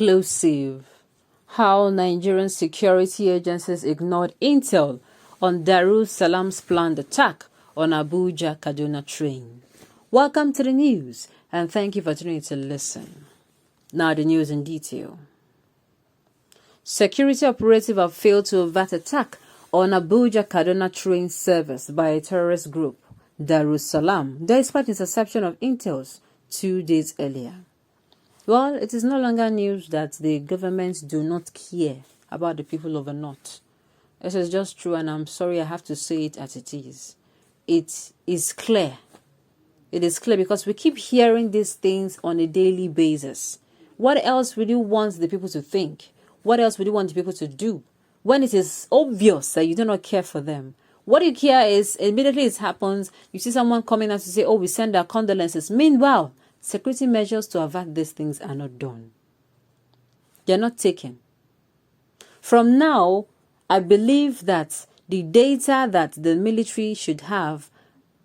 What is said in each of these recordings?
Exclusive. How Nigerian security agencies ignored intel on Darussalam's planned attack on Abuja-Kaduna train. Welcome to the news, and thank you for tuning to listen. Now the news in detail. Security operatives have failed to avert attack on Abuja-Kaduna train service by a terrorist group, Darussalam, despite interception of intels 2 days earlier. Well, it is no longer news that the government do not care about the people of the North. This is just true, and I'm sorry I have to say it as it is. It is clear. It is clear because we keep hearing these things on a daily basis. What else would you want the people to think? What else would you want the people to do? When it is obvious that you do not care for them. What you care is, immediately it happens, you see someone coming out to say, oh, we send our condolences. Meanwhile, security measures to avert these things are not done. They are not taken. From now, I believe that the data that the military should have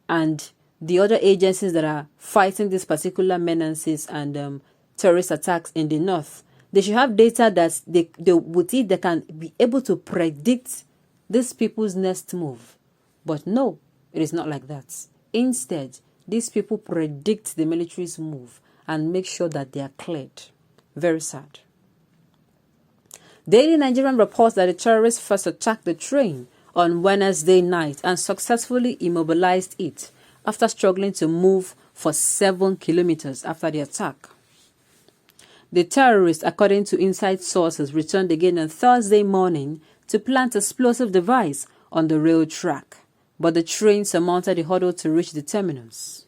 and the other agencies that are fighting these particular menaces and terrorist attacks in the North, they should have data that they can be able to predict these people's next move. But no, it is not like that. Instead, these people predict the military's move and make sure that they are cleared. Very sad. Daily Nigerian reports that the terrorists first attacked the train on Wednesday night and successfully immobilized it after struggling to move for 7 kilometers after the attack. The terrorists, according to inside sources, returned again on Thursday morning to plant explosive device on the rail track, but the train surmounted the hurdle to reach the terminus.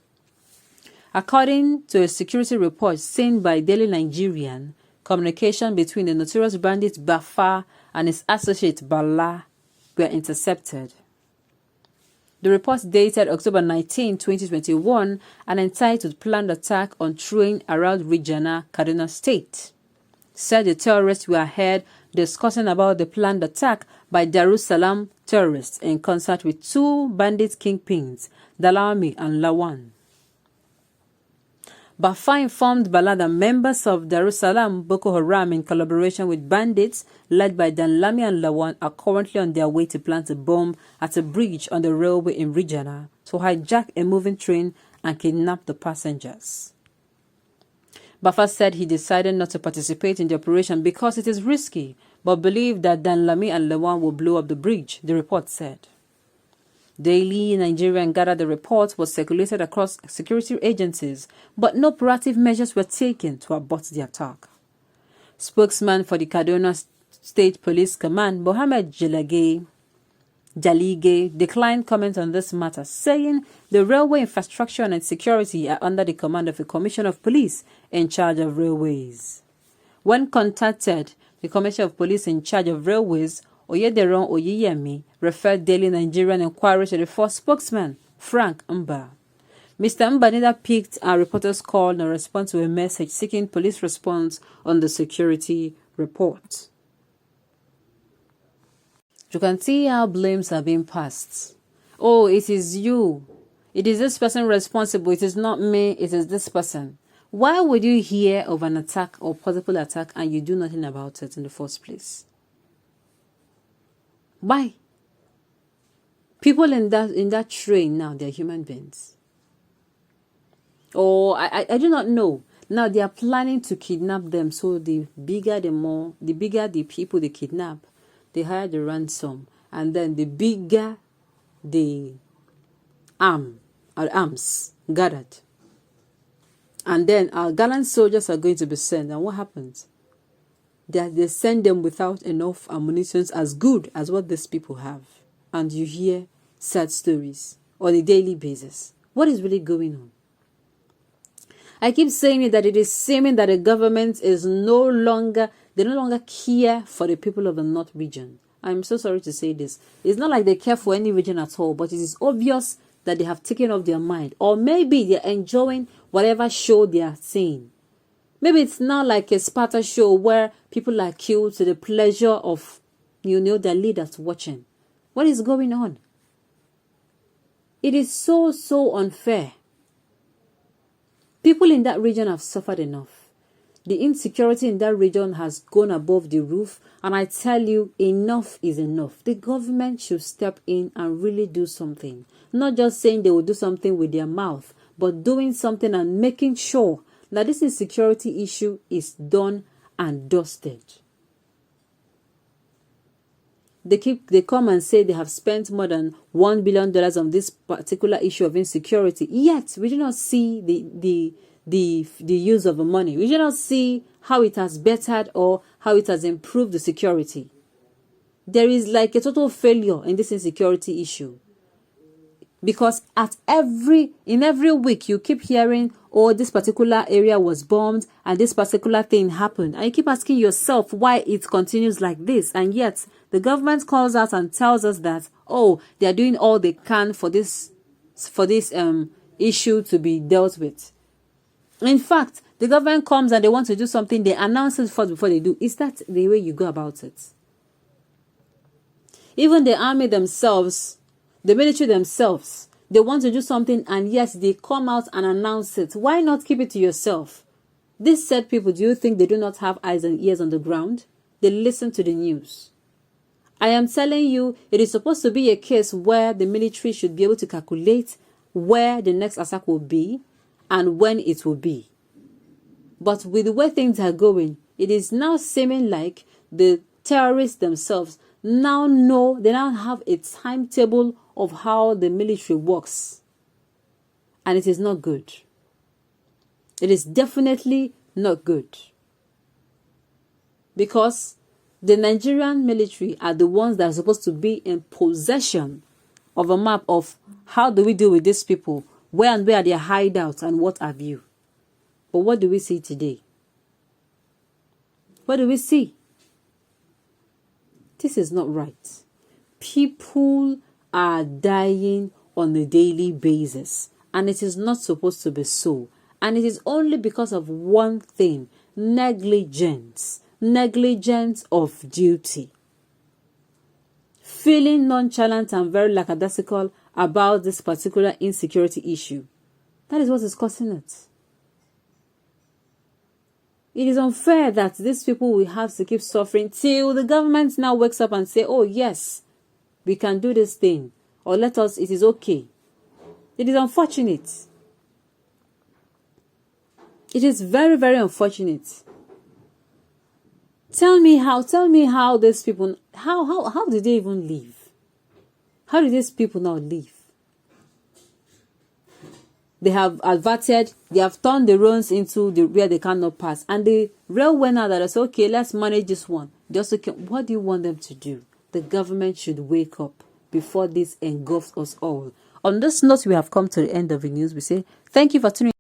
According to a security report seen by Daily Nigerian, communication between the notorious bandit Bafa and his associate Bala were intercepted. The report dated October 19, 2021 and entitled Planned Attack on Train Around Kaduna State, said the terrorists were heard discussing about the planned attack by Darussalam terrorists in concert with 2 bandit kingpins, Dalami and Lawan. Bafa informed Bala that members of Darussalam Boko Haram, in collaboration with bandits led by Dalami and Lawan, are currently on their way to plant a bomb at a bridge on the railway in Rijana to hijack a moving train and kidnap the passengers. Bafa said he decided not to participate in the operation because it is risky, but believed that Dalami and Lawan will blow up the bridge, the report said. Daily Nigerian gathered the report was circulated across security agencies, but no proactive measures were taken to abort the attack. Spokesman for the Kaduna State Police Command, Mohammed Jalige, declined comment on this matter, saying the railway infrastructure and its security are under the command of a commissioner of police in charge of railways. When contacted, the commissioner of police in charge of railways, Oyederon Oyeyemi, referred Daily Nigerian inquiry to the first spokesman, Frank Mba. Mr. Mba neither picked our reporter's call nor responded to a message seeking police response on the security report. You can see how blames are being passed. Oh, it is you. It is this person responsible. It is not me. It is this person. Why would you hear of an attack or possible attack and you do nothing about it in the first place? Why? People in that train now, they're human beings. Oh, I do not know. Now they are planning to kidnap them. So the bigger the people they kidnap, they hire the ransom, and then the bigger the arms gathered. And then our gallant soldiers are going to be sent. And what happens? They send them without enough ammunition as good as what these people have. And you hear sad stories on a daily basis. What is really going on? I keep saying that it is seeming that the government they no longer care for the people of the North region. I'm so sorry to say this. It's not like they care for any region at all, but it is obvious that they have taken off their mind. Or maybe they're enjoying whatever show they are seeing. Maybe it's not like a Sparta show where people are killed to the pleasure of, their leaders watching. What is going on? It is so unfair. People in that region have suffered enough. The insecurity in that region has gone above the roof, and I tell you, enough is enough. The government should step in and really do something. Not just saying they will do something with their mouth, but doing something and making sure that this insecurity issue is done and dusted. They come and say they have spent more than $1 billion on this particular issue of insecurity. Yet we do not see the use of the money. We do not see how it has bettered or how it has improved the security. There is like a total failure in this insecurity issue. Because in every week you keep hearing, oh, this particular area was bombed and this particular thing happened. And you keep asking yourself why it continues like this. And yet the government calls out and tells us that, oh, they are doing all they can for this issue to be dealt with. In fact, the government comes and they want to do something, they announce it first before they do. Is that the way you go about it? Even the army themselves, the military themselves, they want to do something and yes, they come out and announce it. Why not keep it to yourself? These said people, do you think they do not have eyes and ears on the ground? They listen to the news. I am telling you, it is supposed to be a case where the military should be able to calculate where the next attack will be and when it will be. But with the way things are going, it is now seeming like the terrorists themselves now know, they now have a timetable of how the military works. And it is not good. It is definitely not good. Because the Nigerian military are the ones that are supposed to be in possession of a map of how do we deal with these people, where and where are their hideouts and what have you. But what do we see today? What do we see? This is not right. People are dying on a daily basis, and it is not supposed to be so. And it is only because of one thing: negligence of duty. Feeling nonchalant and very lackadaisical about this particular insecurity issue. That is what is causing it. It is unfair that these people will have to keep suffering till the government now wakes up and say, oh yes, we can do this thing, or it is okay. It is unfortunate. It is very, very unfortunate. Tell me how these people, how did they even live? How did these people now live? They have adverted, they have turned the roads into where they cannot pass. And the railway now that is okay, let's manage this one. What do you want them to do? The government should wake up before this engulfs us all. On this note, we have come to the end of the news. We say thank you for tuning in.